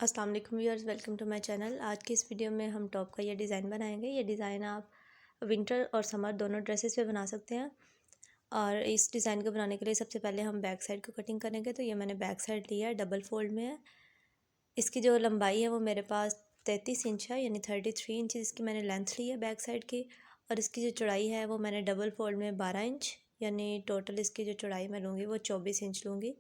अस्सलाम वालेकुम viewers, welcome to my channel. आज की इस वीडियो में हम टॉप का ये डिज़ाइन बनाएंगे। ये डिज़ाइन आप विंटर और समर दोनों ड्रेसेस पे बना सकते हैं। और इस डिज़ाइन को बनाने के लिए सबसे पहले हम बैक साइड को कटिंग करेंगे। तो ये मैंने बैक साइड लिया है, डबल फोल्ड में है। इसकी जो लंबाई है वो मेरे पास 33 इंच है, यानी 33 इंच इसकी मैंने लेंथ ली है बैक साइड की। और इसकी जो चौड़ाई है वो मैंने डबल फोल्ड में 12 इंच, यानी टोटल इसकी जो चौड़ाई मैं लूँगी वो 24 इंच लूँगी।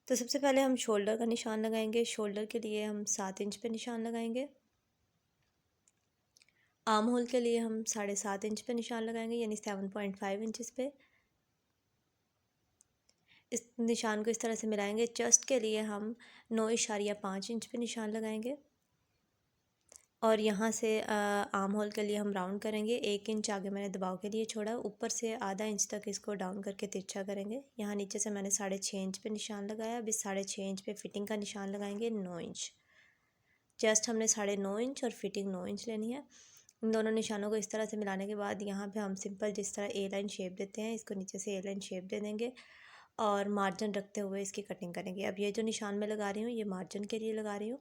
तो सबसे पहले हम शोल्डर का निशान लगाएंगे। शोल्डर के लिए हम 7 इंच पे निशान लगाएंगे। आर्म होल के लिए हम 7.5 इंच पे निशान लगाएंगे, यानी 7.5 इंचज़ पे। इस निशान को इस तरह से मिलाएंगे। चेस्ट के लिए हम 9.5 इंच पे निशान लगाएंगे। और यहाँ से आर्म होल के लिए हम राउंड करेंगे। 1 इंच आगे मैंने दबाव के लिए छोड़ा, ऊपर से आधा इंच तक इसको डाउन करके तिरछा करेंगे। यहाँ नीचे से मैंने 6.5 इंच पे निशान लगाया। अब इस 6.5 इंच पे फिटिंग का निशान लगाएंगे 9 इंच। चेस्ट हमने 9.5 इंच और फिटिंग 9 इंच लेनी है। इन दोनों निशानों को इस तरह से मिलाने के बाद यहाँ पे हम सिंपल जिस तरह ए लाइन शेप देते हैं, इसको नीचे से ए लाइन शेप दे देंगे और मार्जिन रखते हुए इसकी कटिंग करेंगे। अब ये जो निशान मैं लगा रही हूँ ये मार्जिन के लिए लगा रही हूँ।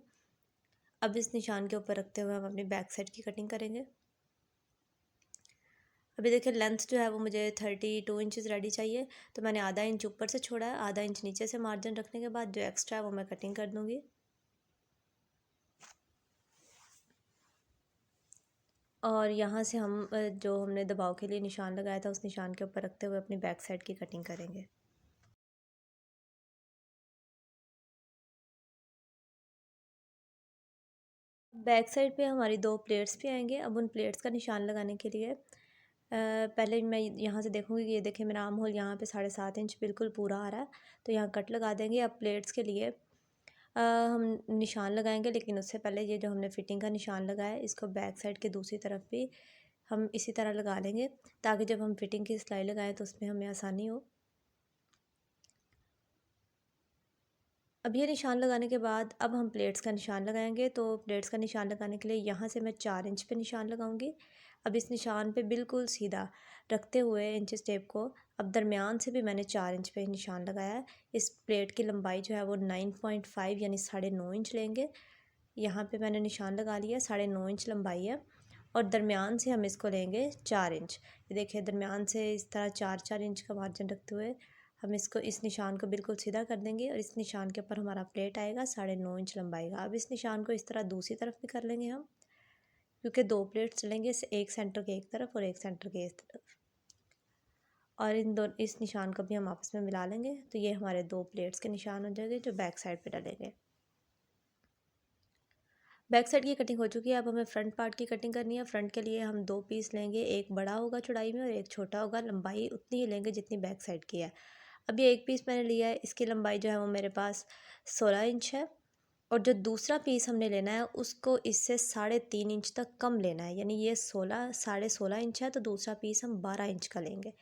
अब इस निशान के ऊपर रखते हुए हम अपनी बैक साइड की कटिंग करेंगे। अभी देखिए लेंथ जो है वो मुझे 32 इंचज़ रेडी चाहिए। तो मैंने आधा इंच ऊपर से छोड़ा है, आधा इंच नीचे से मार्जिन रखने के बाद जो एक्स्ट्रा है वो मैं कटिंग कर दूँगी। और यहाँ से हम जो हमने दबाव के लिए निशान लगाया था उस निशान के ऊपर रखते हुए अपनी बैक साइड की कटिंग करेंगे। बैक साइड पे हमारी 2 प्लेट्स भी आएंगे। अब उन प्लेट्स का निशान लगाने के लिए पहले मैं यहाँ से देखूँगी कि ये देखिए मेरा आर्म होल यहाँ पे 7.5 इंच बिल्कुल पूरा आ रहा है। तो यहाँ कट लगा देंगे। अब प्लेट्स के लिए हम निशान लगाएंगे, लेकिन उससे पहले ये जो हमने फिटिंग का निशान लगाया है इसको बैक साइड के दूसरी तरफ भी हम इसी तरह लगा लेंगे, ताकि जब हम फिटिंग की सिलाई लगाएं तो उसमें हमें आसानी हो। अब ये निशान लगाने के बाद अब हम प्लेट्स का निशान लगाएंगे। तो प्लेट्स का निशान लगाने के लिए यहाँ से मैं 4 इंच पे निशान लगाऊंगी। अब इस निशान पे बिल्कुल सीधा रखते हुए इंच टेप को अब दरमियान से भी मैंने 4 इंच पे निशान लगाया है। इस प्लेट की लंबाई जो है वो 9.5 यानी 9.5 इंच लेंगे। यहाँ पे मैंने निशान लगा लिया, 9.5 इंच लंबाई है। और दरमियान से हम इसको लेंगे 4 इंच। ये देखिए दरमियान से इस तरह 4-4 इंच का मार्जिन रखते हुए हम इसको इस निशान को बिल्कुल सीधा कर देंगे। और इस निशान के ऊपर हमारा प्लेट आएगा 9.5 इंच लंबाई का। अब इस निशान को इस तरह दूसरी तरफ भी कर लेंगे हम, क्योंकि 2 प्लेट्स चलेंगे, एक सेंटर के एक तरफ और एक सेंटर के इस तरफ। और इस निशान को भी हम आपस में मिला लेंगे। तो ये हमारे 2 प्लेट्स के निशान हो जाएंगे जो बैक साइड पे डलेंगे। बैक साइड की कटिंग हो चुकी है। अब हमें फ्रंट पार्ट की कटिंग करनी है। फ्रंट के लिए हम 2 पीस लेंगे, एक बड़ा होगा चौड़ाई में और एक छोटा होगा। लंबाई उतनी ही लेंगे जितनी बैक साइड की है। अब ये एक पीस मैंने लिया है, इसकी लंबाई जो है वो मेरे पास 16 इंच है। और जो दूसरा पीस हमने लेना है उसको इससे 3.5 इंच तक कम लेना है, यानी ये 16.5 इंच है तो दूसरा पीस हम 12 इंच का लेंगे।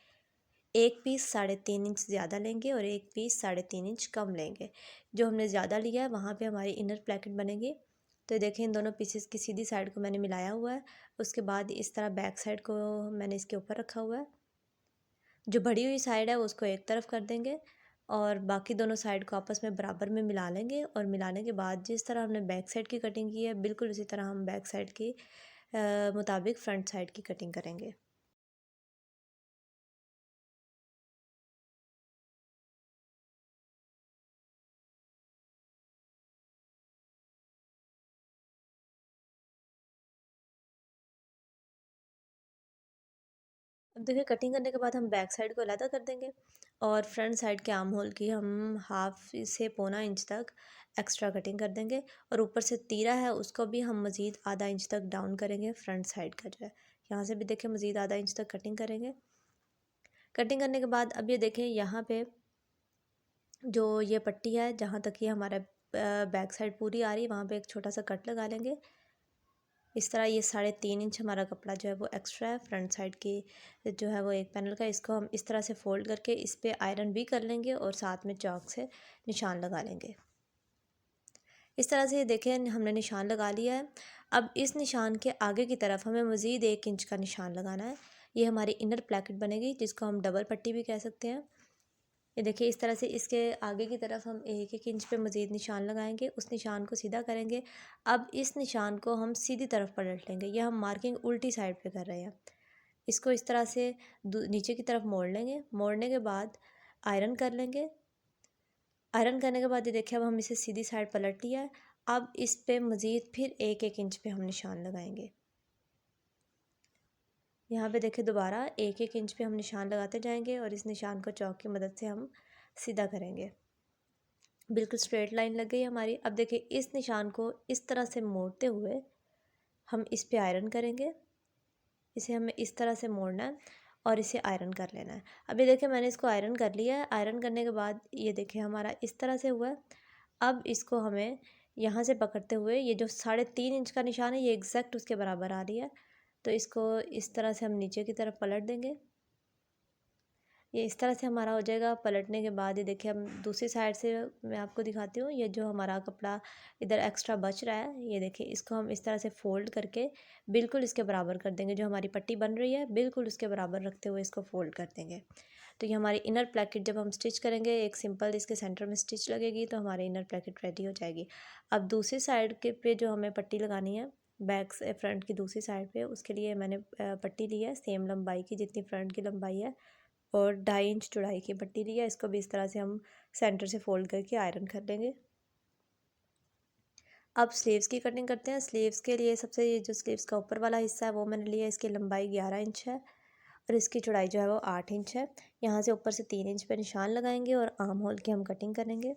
एक पीस 3.5 इंच ज़्यादा लेंगे और एक पीस 3.5 इंच कम लेंगे। जो हमने ज़्यादा लिया है वहाँ पे हमारी इनर प्लेकेट बनेगी। तो देखें इन दोनों पीसेस की सीधी साइड को मैंने मिलाया हुआ है। उसके बाद इस तरह बैक साइड को मैंने इसके ऊपर रखा हुआ है। जो बड़ी हुई साइड है उसको एक तरफ कर देंगे और बाकी दोनों साइड को आपस में बराबर में मिला लेंगे। और मिलाने के बाद जिस तरह हमने बैक साइड की कटिंग की है बिल्कुल उसी तरह हम बैक साइड की मुताबिक फ्रंट साइड की कटिंग करेंगे। अब देखिए कटिंग करने के बाद हम बैक साइड को अलग कर देंगे और फ्रंट साइड के आर्म होल की हम हाफ से पौना इंच तक एक्स्ट्रा कटिंग कर देंगे। और ऊपर से तीरा है उसको भी हम मज़ीद आधा इंच तक डाउन करेंगे। फ्रंट साइड का जो है यहाँ से भी देखें मज़ीद आधा इंच तक कटिंग करेंगे। कटिंग करने के बाद अब ये देखें यहाँ पे जो ये पट्टी है जहाँ तक ये हमारा बैक साइड पूरी आ रही है वहाँ पे एक छोटा सा कट लगा लेंगे। इस तरह ये 3.5 इंच हमारा कपड़ा जो है वो एक्स्ट्रा है फ्रंट साइड की जो है वो एक पैनल का। इसको हम इस तरह से फ़ोल्ड करके इस पर आयरन भी कर लेंगे और साथ में चॉक से निशान लगा लेंगे। इस तरह से ये देखें हमने निशान लगा लिया है। अब इस निशान के आगे की तरफ हमें मज़ीद 1 इंच का निशान लगाना है। ये हमारी इनर प्लेकेट बनेगी जिसको हम डबल पट्टी भी कह सकते हैं। ये देखिए इस तरह से इसके आगे की तरफ हम 1-1 इंच पे मज़ीद निशान लगाएंगे, उस निशान को सीधा करेंगे। अब इस निशान को हम सीधी तरफ पलट लेंगे, यह हम मार्किंग उल्टी साइड पे कर रहे हैं। इसको इस तरह से नीचे की तरफ मोड़ लेंगे, मोड़ने के बाद आयरन कर लेंगे। आयरन करने के बाद ये देखिए अब हम इसे सीधी साइड पलट लिया है। अब इस पे मज़ीद फिर 1-1 इंच पे हम निशान लगाएंगे। यहाँ पे देखिए दोबारा 1-1 इंच पे हम निशान लगाते जाएंगे और इस निशान को चौक की मदद से हम सीधा करेंगे। बिल्कुल स्ट्रेट लाइन लग गई हमारी। अब देखिए इस निशान को इस तरह से मोड़ते हुए हम इस पे आयरन करेंगे। इसे हमें इस तरह से मोड़ना है और इसे आयरन कर लेना है। अब ये देखिए मैंने इसको आयरन कर लिया है। आयरन करने के बाद ये देखिए हमारा इस तरह से हुआ है। अब इसको हमें यहाँ से पकड़ते हुए ये जो 3.5 इंच का निशान है ये एग्जैक्ट उसके बराबर आ रही है, तो इसको इस तरह से हम नीचे की तरफ पलट देंगे। ये इस तरह से हमारा हो जाएगा। पलटने के बाद ये देखिए हम दूसरी साइड से मैं आपको दिखाती हूँ। ये जो हमारा कपड़ा इधर एक्स्ट्रा बच रहा है, ये देखिए इसको हम इस तरह से फ़ोल्ड करके बिल्कुल इसके बराबर कर देंगे। जो हमारी पट्टी बन रही है बिल्कुल उसके बराबर रखते हुए इसको फ़ोल्ड कर देंगे। तो ये हमारी इनर प्लेकेट जब हम स्टिच करेंगे, एक सिंपल इसके सेंटर में स्टिच लगेगी तो हमारी इनर प्लेकेट रेडी हो जाएगी। अब दूसरी साइड के पे जो हमें पट्टी लगानी है बैक से फ्रंट की दूसरी साइड पे, उसके लिए मैंने पट्टी ली है सेम लंबाई की जितनी फ्रंट की लंबाई है और 2.5 इंच चौड़ाई की पट्टी ली है। इसको भी इस तरह से हम सेंटर से फोल्ड करके आयरन कर लेंगे। अब स्लीव्स की कटिंग करते हैं। स्लीव्स के लिए सबसे ये जो स्लीव्स का ऊपर वाला हिस्सा है वो मैंने लिया है। इसकी लंबाई 11 इंच है और इसकी चौड़ाई जो है वो 8 इंच है। यहाँ से ऊपर से 3 इंच पे निशान लगाएंगे और आर्म होल की हम कटिंग करेंगे।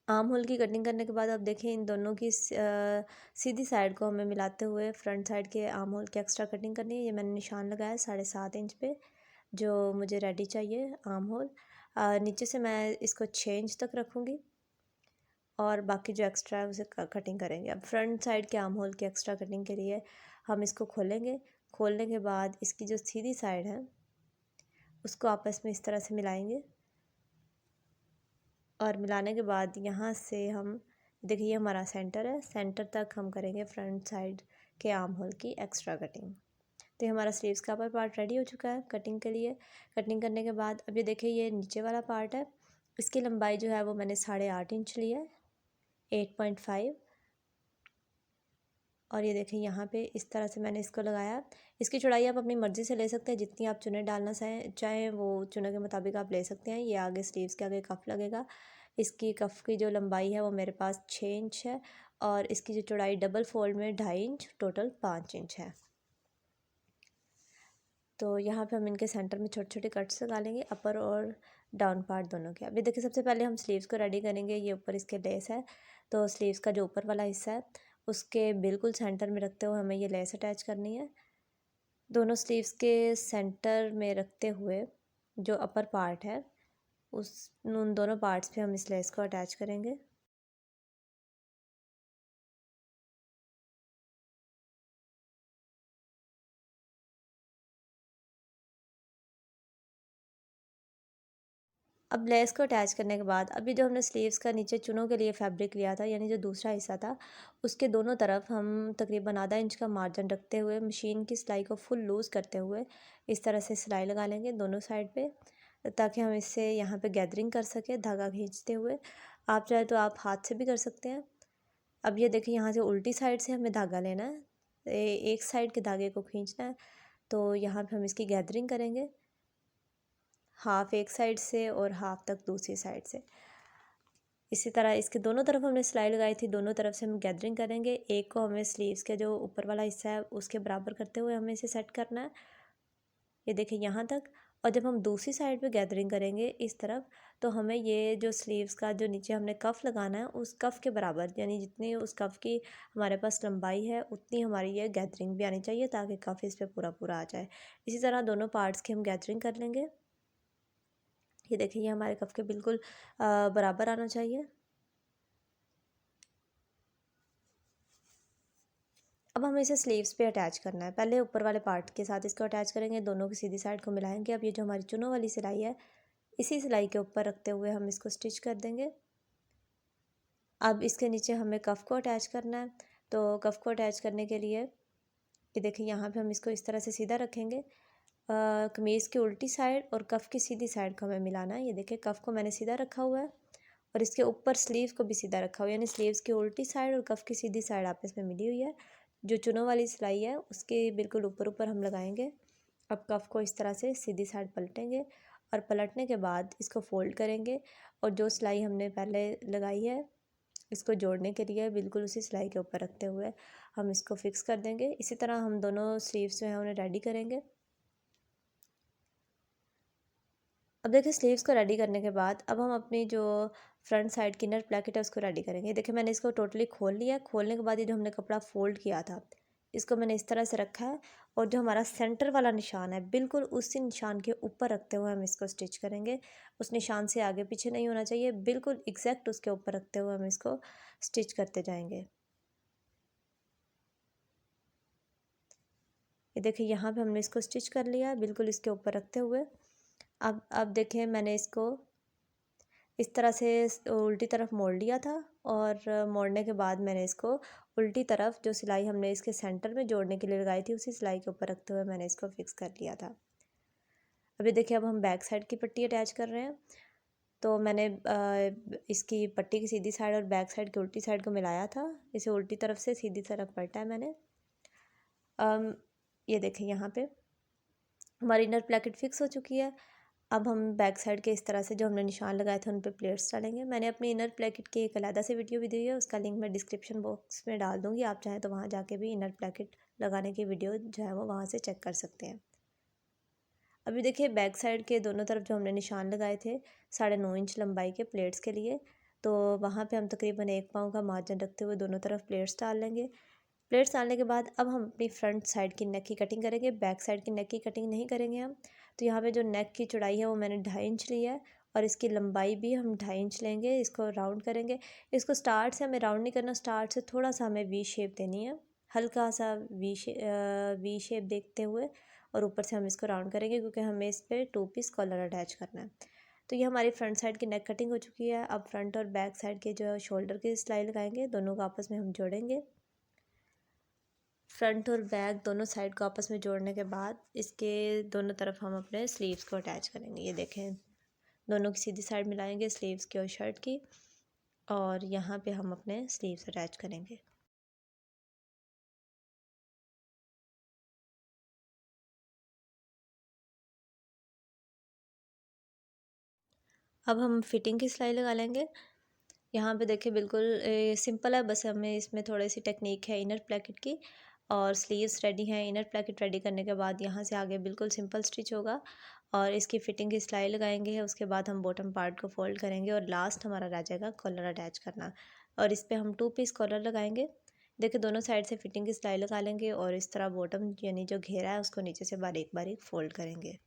आर्म होल की कटिंग करने के बाद अब देखें इन दोनों की सीधी साइड को हमें मिलाते हुए फ्रंट साइड के आर्म होल की एक्स्ट्रा कटिंग करनी है। ये मैंने निशान लगाया 7.5 इंच पे जो मुझे रेडी चाहिए आर्म होल। नीचे से मैं इसको 6 इंच तक रखूँगी और बाकी जो एक्स्ट्रा है उसे कटिंग करेंगे। अब फ्रंट साइड के आर्म होल की एक्स्ट्रा कटिंग के लिए हम इसको खोलेंगे। खोलने के बाद इसकी जो सीधी साइड है उसको आपस में इस तरह से मिलाएंगे और मिलाने के बाद यहाँ से हम देखिए ये हमारा सेंटर है, सेंटर तक हम करेंगे फ्रंट साइड के आर्म होल की एक्स्ट्रा कटिंग। तो ये हमारा स्लीव्स का अपर पार्ट रेडी हो चुका है कटिंग के लिए। कटिंग करने के बाद अब ये देखिए ये नीचे वाला पार्ट है, इसकी लंबाई जो है वो मैंने 8.5 इंच ली है, 8.5। और ये देखें यहाँ पे इस तरह से मैंने इसको लगाया। इसकी चौड़ाई आप अपनी मर्ज़ी से ले सकते हैं, जितनी आप चुने डालना चाहें वो चुने के मुताबिक आप ले सकते हैं। ये आगे स्लीव्स के आगे कफ लगेगा। इसकी कफ की जो लंबाई है वो मेरे पास 6 इंच है और इसकी जो चौड़ाई डबल फोल्ड में 2.5 इंच टोटल 5 इंच है। तो यहाँ पे हम इनके सेंटर में छोटे छोटे कट्स लगा लेंगे अपर और डाउन पार्ट दोनों के। अभी देखिए सबसे पहले हम स्लीव्स को रेडी करेंगे। ये ऊपर इसके लेस है, तो स्लीव्स का जो ऊपर वाला हिस्सा है उसके बिल्कुल सेंटर में रखते हुए हमें ये लेस अटैच करनी है। दोनों स्लीव्स के सेंटर में रखते हुए जो अपर पार्ट है उस उन दोनों पार्ट्स पे हम इस लेस को अटैच करेंगे। अब लेस को अटैच करने के बाद अभी जो हमने स्लीव्स का नीचे चुनों के लिए फैब्रिक लिया था यानी जो दूसरा हिस्सा था उसके दोनों तरफ हम तकरीबन आधा इंच का मार्जिन रखते हुए मशीन की सिलाई को फुल लूज़ करते हुए इस तरह से सिलाई लगा लेंगे दोनों साइड पे, ताकि हम इससे यहाँ पे गैदरिंग कर सकें धागा खींचते हुए। आप चाहे तो आप हाथ से भी कर सकते हैं। अब ये देखिए यहाँ से उल्टी साइड से हमें धागा लेना है, एक साइड के धागे को खींचना है। तो यहाँ पे हम इसकी गैदरिंग करेंगे हाफ़ एक साइड से और हाफ़ तक दूसरी साइड से। इसी तरह इसके दोनों तरफ हमने सिलाई लगाई थी, दोनों तरफ से हम गैदरिंग करेंगे। एक को हमें स्लीव्स के जो ऊपर वाला हिस्सा है उसके बराबर करते हुए हमें इसे सेट करना है, ये देखिए यहाँ तक। और जब हम दूसरी साइड पे गैदरिंग करेंगे इस तरफ, तो हमें ये जो स्लीव्स का जो नीचे हमने कफ़ लगाना है उस कफ़ के बराबर यानी जितनी उस कफ़ की हमारे पास लंबाई है उतनी हमारी ये गैदरिंग भी आनी चाहिए ताकि कफ़ इस पर पूरा पूरा आ जाए। इसी तरह दोनों पार्ट्स की हम गैदरिंग कर लेंगे। ये देखिए ये हमारे कफ के बिल्कुल बराबर आना चाहिए। अब हमें इसे स्लीव्स पे अटैच करना है। पहले ऊपर वाले पार्ट के साथ इसको अटैच करेंगे, दोनों की सीधी साइड को मिलाएंगे। अब ये जो हमारी चुनों वाली सिलाई है इसी सिलाई के ऊपर रखते हुए हम इसको स्टिच कर देंगे। अब इसके नीचे हमें कफ़ को अटैच करना है, तो कफ़ को अटैच करने के लिए ये देखिए यहाँ पे हम इसको इस तरह से सीधा रखेंगे कमीज़ की उल्टी साइड और कफ़ की सीधी साइड को हमें मिलाना है। ये देखिए कफ़ को मैंने सीधा रखा हुआ है और इसके ऊपर स्लीव को भी सीधा रखा हुआ है, यानी स्लीव्स की उल्टी साइड और कफ़ की सीधी साइड आपस में मिली हुई है। जो चुनों वाली सिलाई है उसके बिल्कुल ऊपर ऊपर हम लगाएंगे। अब कफ़ को इस तरह से सीधी साइड पलटेंगे और पलटने के बाद इसको फ़ोल्ड करेंगे और जो सिलाई हमने पहले लगाई है इसको जोड़ने के लिए बिल्कुल उसी सिलाई के ऊपर रखते हुए हम इसको फिक्स कर देंगे। इसी तरह हम दोनों स्लीव्स जो हैं उन्हें रेडी करेंगे। अब देखिए स्लीव्स को रेडी करने के बाद अब हम अपनी जो फ्रंट साइड की इनर प्लेकेट है उसको रेडी करेंगे। देखिए मैंने इसको टोटली खोल लिया है। खोलने के बाद ये जो हमने कपड़ा फोल्ड किया था इसको मैंने इस तरह से रखा है और जो हमारा सेंटर वाला निशान है बिल्कुल उसी निशान के ऊपर रखते हुए हम इसको स्टिच करेंगे। उस निशान से आगे पीछे नहीं होना चाहिए, बिल्कुल एग्जैक्ट उसके ऊपर रखते हुए हम इसको स्टिच करते जाएंगे। ये देखिए यहाँ पे हमने इसको स्टिच कर लिया बिल्कुल इसके ऊपर रखते हुए। अब देखिए मैंने इसको इस तरह से उल्टी तरफ मोड़ लिया था और मोड़ने के बाद मैंने इसको उल्टी तरफ जो सिलाई हमने इसके सेंटर में जोड़ने के लिए लगाई थी उसी सिलाई के ऊपर रखते हुए मैंने इसको फिक्स कर लिया था। अभी देखिए अब हम बैक साइड की पट्टी अटैच कर रहे हैं। तो मैंने इसकी पट्टी की सीधी साइड और बैक साइड की उल्टी साइड को मिलाया था। इसे उल्टी तरफ से सीधी तरफ पलटा है मैंने। ये देखें यहाँ पे हमारी इनर प्लेकेट फिक्स हो चुकी है। अब हम बैक साइड के इस तरह से जो हमने निशान लगाए थे उन पे प्लेट्स डालेंगे। मैंने अपनी इनर प्लेकेट की एक अलग से वीडियो भी दी है, उसका लिंक मैं डिस्क्रिप्शन बॉक्स में डाल दूँगी। आप चाहें तो वहाँ जाके भी इनर प्लेकेट लगाने की वीडियो जो है वो वहाँ से चेक कर सकते हैं। अभी देखिए बैक साइड के दोनों तरफ जो हमने निशान लगाए थे 9.5 इंच लंबाई के प्लेट्स के लिए, तो वहाँ पे हम तकरीबन 1 पाँव का मार्जिन रखते हुए दोनों तरफ प्लेट्स डाल लेंगे। प्लेट्स डालने के बाद अब हम अपनी फ्रंट साइड की नेक की कटिंग करेंगे, बैक साइड की नेक की कटिंग नहीं करेंगे हम। तो यहाँ पे जो नेक की चौड़ाई है वो मैंने 2.5 इंच ली है और इसकी लंबाई भी हम 2.5 इंच लेंगे। इसको राउंड करेंगे। इसको स्टार्ट से हमें राउंड नहीं करना, स्टार्ट से थोड़ा सा हमें वी शेप देनी है, हल्का सा वी शेप देखते हुए और ऊपर से हम इसको राउंड करेंगे क्योंकि हमें इस पर 2 पीस कॉलर अटैच करना है। तो ये हमारी फ्रंट साइड की नेक कटिंग हो चुकी है। अब फ्रंट और बैक साइड के जो शोल्डर की सिलाई लगाएंगे, दोनों को आपस में हम जोड़ेंगे। फ्रंट और बैक दोनों साइड को आपस में जोड़ने के बाद इसके दोनों तरफ हम अपने स्लीव्स को अटैच करेंगे। ये देखें दोनों की सीधी साइड मिलाएंगे स्लीव्स की और शर्ट की, और यहाँ पे हम अपने स्लीव्स अटैच करेंगे। अब हम फिटिंग की सिलाई लगा लेंगे। यहाँ पे देखिए बिल्कुल सिंपल है, बस हमें इसमें थोड़ी सी टेक्निक है इनर प्लेकेट की। और स्लीव्स रेडी हैं, इनर प्लेकेट रेडी करने के बाद यहाँ से आगे बिल्कुल सिंपल स्टिच होगा और इसकी फिटिंग की सिलाई लगाएंगे। उसके बाद हम बॉटम पार्ट को फोल्ड करेंगे और लास्ट हमारा रह जाएगा कॉलर अटैच करना, और इस पर हम 2 पीस कॉलर लगाएंगे। देखिए दोनों साइड से फिटिंग की सिलाई लगा लेंगे और इस तरह बॉटम यानी जो घेरा है उसको नीचे से बारीक बारीक फोल्ड करेंगे।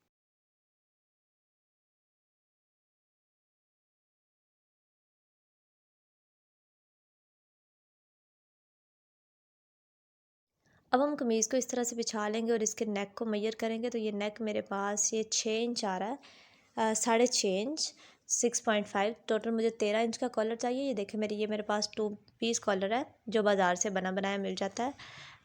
अब हम कमीज़ को इस तरह से बिछा लेंगे और इसके नेक को मेजर करेंगे। तो ये नेक मेरे पास ये 6 इंच आ रहा है, 6.5 इंच, 6.5 टोटल मुझे 13 इंच का कॉलर चाहिए। ये देखिए मेरे पास 2 पीस कॉलर है जो बाज़ार से बना बनाया मिल जाता है।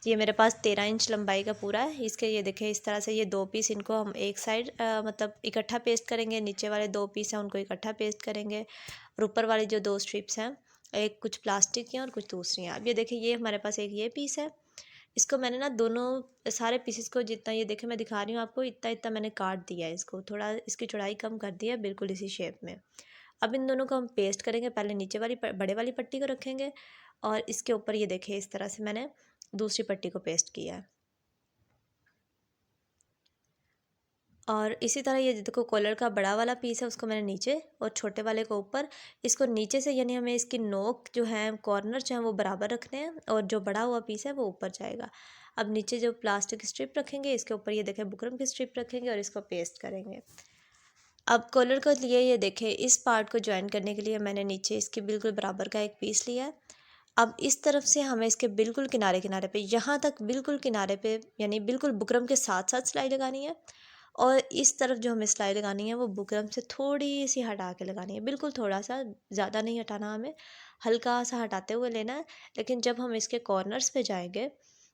ये मेरे पास 13 इंच लंबाई का पूरा है। इसके ये देखिए इस तरह से ये 2 पीस इनको हम एक साइड मतलब इकट्ठा पेस्ट करेंगे। नीचे वाले 2 पीस हैं उनको इकट्ठा पेस्ट करेंगे और ऊपर वाली जो 2 स्ट्रिप्स हैं, एक कुछ प्लास्टिक की हैं और कुछ दूसरी हैं। अब ये देखिए ये हमारे पास एक ये पीस है। इसको मैंने ना दोनों सारे पीसेस को जितना ये देखे मैं दिखा रही हूँ आपको, इतना इतना मैंने काट दिया है। इसको थोड़ा इसकी चौड़ाई कम कर दी है बिल्कुल इसी शेप में। अब इन दोनों को हम पेस्ट करेंगे। पहले नीचे वाली बड़े वाली पट्टी को रखेंगे और इसके ऊपर ये देखिए इस तरह से मैंने दूसरी पट्टी को पेस्ट किया है। और इसी तरह ये देखो कॉलर का बड़ा वाला पीस है उसको मैंने नीचे और छोटे वाले को ऊपर। इसको नीचे से यानी हमें इसकी नोक जो है कॉर्नर जो है वो बराबर रखने हैं और जो बड़ा हुआ पीस है वो ऊपर जाएगा। अब नीचे जो प्लास्टिक स्ट्रिप रखेंगे इसके ऊपर ये देखें बुकरम की स्ट्रिप रखेंगे और इसको पेस्ट करेंगे। अब कॉलर को लिए ये देखें इस पार्ट को ज्वाइन करने के लिए मैंने नीचे इसके बिल्कुल बराबर का एक पीस लिया है। अब इस तरफ से हमें इसके बिल्कुल किनारे किनारे पे यहाँ तक बिल्कुल किनारे पे यानी बिल्कुल बुकरम के साथ साथ सिलाई लगानी है। और इस तरफ जो हमें सिलाई लगानी है वो बुकरम से थोड़ी सी हटा के लगानी है, बिल्कुल थोड़ा सा, ज़्यादा नहीं हटाना, हमें हल्का सा हटाते हुए लेना है। लेकिन जब हम इसके कॉर्नर्स पे जाएंगे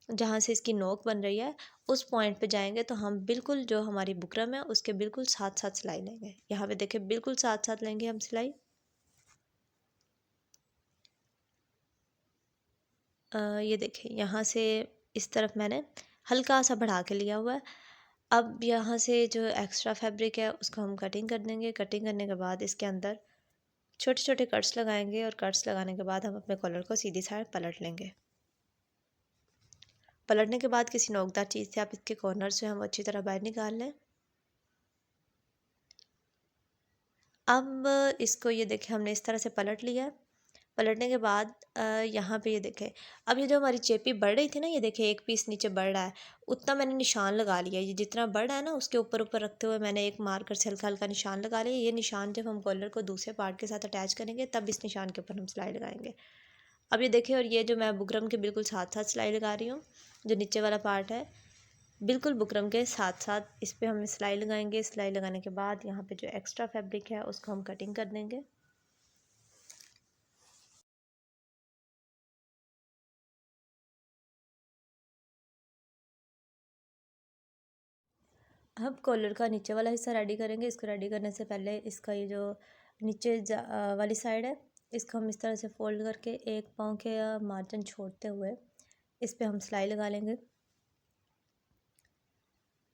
जहाँ से इसकी नोक बन रही है उस पॉइंट पे जाएंगे तो हम बिल्कुल जो हमारी बुकरम है उसके बिल्कुल साथ साथ सिलाई लेंगे। यहाँ पे देखिए बिल्कुल साथ साथ लेंगे हम सिलाई। ये देखिए यहाँ से इस तरफ मैंने हल्का सा बढ़ा के लिया हुआ है। अब यहाँ से जो एक्स्ट्रा फैब्रिक है उसको हम कटिंग कर देंगे। कटिंग करने के बाद इसके अंदर छोटे छोटे कट्स लगाएंगे और कट्स लगाने के बाद हम अपने कॉलर को सीधी साइड पलट लेंगे। पलटने के बाद किसी नोकदार चीज़ से आप इसके कॉर्नर से हम अच्छी तरह बाहर निकाल लें। अब इसको ये देखें हमने इस तरह से पलट लिया। पलटने के बाद यहाँ पे ये देखें, अब ये जो हमारी चेपी बढ़ रही थी ना, ये देखें एक पीस नीचे बढ़ रहा है, उतना मैंने निशान लगा लिया। ये जितना बढ़ रहा है ना उसके ऊपर ऊपर रखते हुए मैंने एक मार्कर से हल्का हल्का निशान लगा लिया। ये निशान जब हम कॉलर को दूसरे पार्ट के साथ अटैच करेंगे तब इस निशान के ऊपर हम सिलाई लगाएंगे। अब ये देखें, और ये जो मैं बुकरम के बिल्कुल साथ साथ सिलाई लगा रही हूँ, जो नीचे वाला पार्ट है बिल्कुल बुकरम के साथ साथ इस पे हम सिलाई लगाएंगे। सिलाई लगाने के बाद यहाँ पे जो एक्स्ट्रा फैब्रिक है उसको हम कटिंग कर देंगे। अब कॉलर का नीचे वाला हिस्सा रेडी करेंगे। इसको रेडी करने से पहले इसका ये जो नीचे वाली साइड है इसको हम इस तरह से फोल्ड करके एक पाँव के मार्जिन छोड़ते हुए इस पे हम सिलाई लगा लेंगे।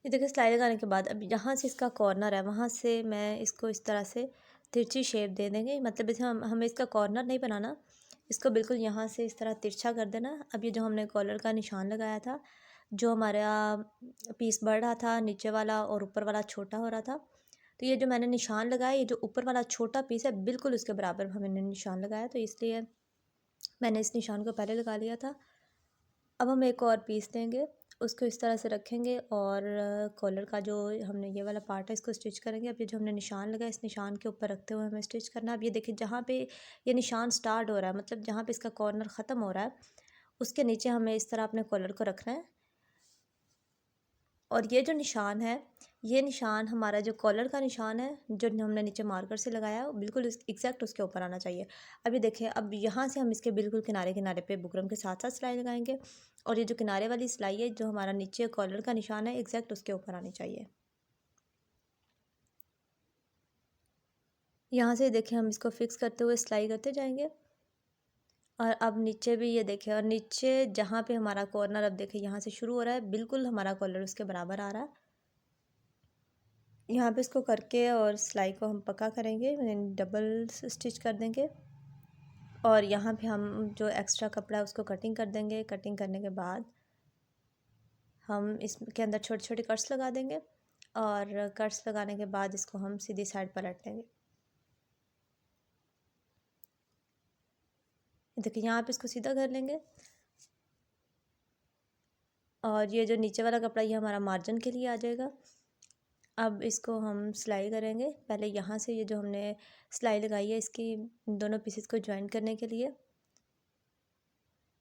ये देखिए सिलाई लगाने के बाद अब यहाँ से इसका कॉर्नर है वहाँ से मैं इसको इस तरह से तिरछी शेप दे देंगे। मतलब इसे हमें इसका कॉर्नर नहीं बनाना, इसको बिल्कुल यहाँ से इस तरह तिरछा कर देना। अब ये जो हमने कॉलर का निशान लगाया था, जो हमारा पीस बढ़ रहा था नीचे वाला और ऊपर वाला छोटा हो रहा था, तो ये जो मैंने निशान लगाया, ये जो ऊपर वाला छोटा पीस है बिल्कुल उसके बराबर हमने निशान लगाया, तो इसलिए मैंने इस निशान को पहले लगा लिया था। अब हम एक और पीस लेंगे, उसको इस तरह से रखेंगे और कॉलर का जो हमने ये वाला पार्ट है इसको स्टिच करेंगे। अब ये जो हमने निशान लगाया इस निशान के ऊपर रखते हुए हमें स्टिच करना है। अब ये देखिए जहाँ पे ये निशान स्टार्ट हो रहा है, मतलब जहाँ पे इसका कॉर्नर ख़त्म हो रहा है, उसके नीचे हमें इस तरह अपने कॉलर को रखना है। और ये जो निशान है, ये निशान हमारा जो कॉलर का निशान है जो हमने नीचे मार्कर से लगाया है वो बिल्कुल एग्जैक्ट उसके ऊपर आना चाहिए। अभी देखिए, अब यहाँ से हम इसके बिल्कुल किनारे किनारे पे बुकरम के साथ साथ सिलाई लगाएंगे और ये जो किनारे वाली सिलाई है जो हमारा नीचे कॉलर का निशान है एग्जैक्ट उसके ऊपर आनी चाहिए। यहाँ से देखिए हम इसको फिक्स करते हुए सिलाई करते जाएंगे। और अब नीचे भी ये देखिए, और नीचे जहाँ पे हमारा कॉर्नर अब देखिए यहाँ से शुरू हो रहा है बिल्कुल हमारा कॉलर उसके बराबर आ रहा है। यहाँ पे इसको करके और सिलाई को हम पक्का करेंगे, यानी डबल स्टिच कर देंगे। और यहाँ पे हम जो एक्स्ट्रा कपड़ा है उसको कटिंग कर देंगे। कटिंग करने के बाद हम इसके अंदर छोटे छोटे कट्स लगा देंगे और कट्स लगाने के बाद इसको हम सीधी साइड पलट लेंगे। देखिए यहाँ पे इसको सीधा कर लेंगे और ये जो नीचे वाला कपड़ा ये हमारा मार्जिन के लिए आ जाएगा। अब इसको हम सिलाई करेंगे। पहले यहाँ से ये जो हमने सिलाई लगाई है इसकी दोनों पीसेस को ज्वाइन करने के लिए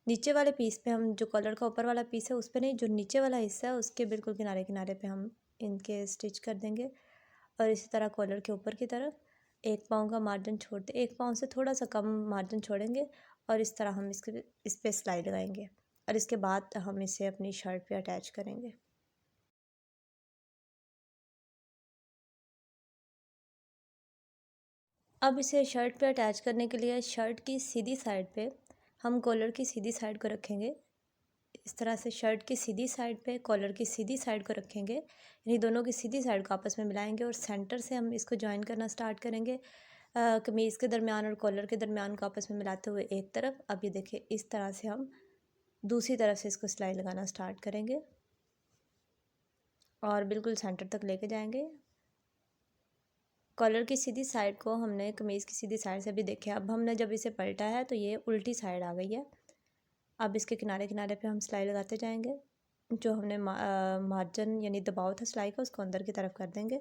नीचे वाले पीस पे हम, जो कॉलर का ऊपर वाला पीस है उस पे नहीं, जो नीचे वाला हिस्सा है उसके बिल्कुल किनारे किनारे पे हम इनके स्टिच कर देंगे। और इसी तरह कॉलर के ऊपर की तरफ एक पाँव का मार्जिन छोड़ते, एक पाँव से थोड़ा सा कम मार्जिन छोड़ेंगे और इस तरह हम इस पे सिलाई लगाएंगे और इसके बाद हम इसे अपनी शर्ट पे अटैच करेंगे। अब इसे शर्ट पे अटैच करने के लिए शर्ट की सीधी साइड पे हम कॉलर की सीधी साइड को रखेंगे। इस तरह से शर्ट की सीधी साइड पे कॉलर की सीधी साइड को रखेंगे, यानी दोनों की सीधी साइड को आपस में मिलाएंगे और सेंटर से हम इसको ज्वाइन करना स्टार्ट करेंगे। कमीज़ के दरमियान और कॉलर के दरमियान को आपस में मिलाते हुए एक तरफ। अब ये देखिए इस तरह से हम दूसरी तरफ से इसको सिलाई लगाना स्टार्ट करेंगे और बिल्कुल सेंटर तक लेके जाएंगे। कॉलर की सीधी साइड को हमने कमीज़ की सीधी साइड से भी देखे, अब हमने जब इसे पलटा है तो ये उल्टी साइड आ गई है। अब इसके किनारे किनारे पे हम सिलाई लगाते जाएंगे। जो हमने मार्जिन यानी दबाव था सिलाई का उसको अंदर की तरफ कर देंगे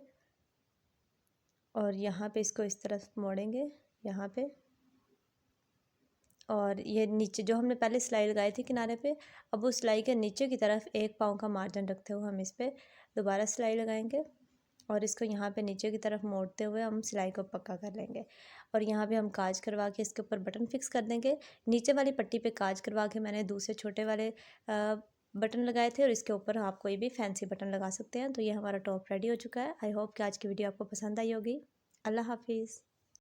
और यहाँ पे इसको इस तरफ मोड़ेंगे यहाँ पे। और ये नीचे जो हमने पहले सिलाई लगाई थी किनारे पे, अब उस सिलाई के नीचे की तरफ एक पाँव का मार्जिन रखते हुए हम इस पर दोबारा सिलाई लगाएंगे और इसको यहाँ पे नीचे की तरफ मोड़ते हुए हम सिलाई को पक्का कर लेंगे। और यहाँ पे हम काज करवा के इसके ऊपर बटन फिक्स कर देंगे। नीचे वाली पट्टी पे काज करवा के मैंने दूसरे छोटे वाले बटन लगाए थे और इसके ऊपर आप कोई भी फैंसी बटन लगा सकते हैं। तो ये हमारा टॉप रेडी हो चुका है। आई होप कि आज की वीडियो आपको पसंद आई होगी। अल्लाह हाफिज़।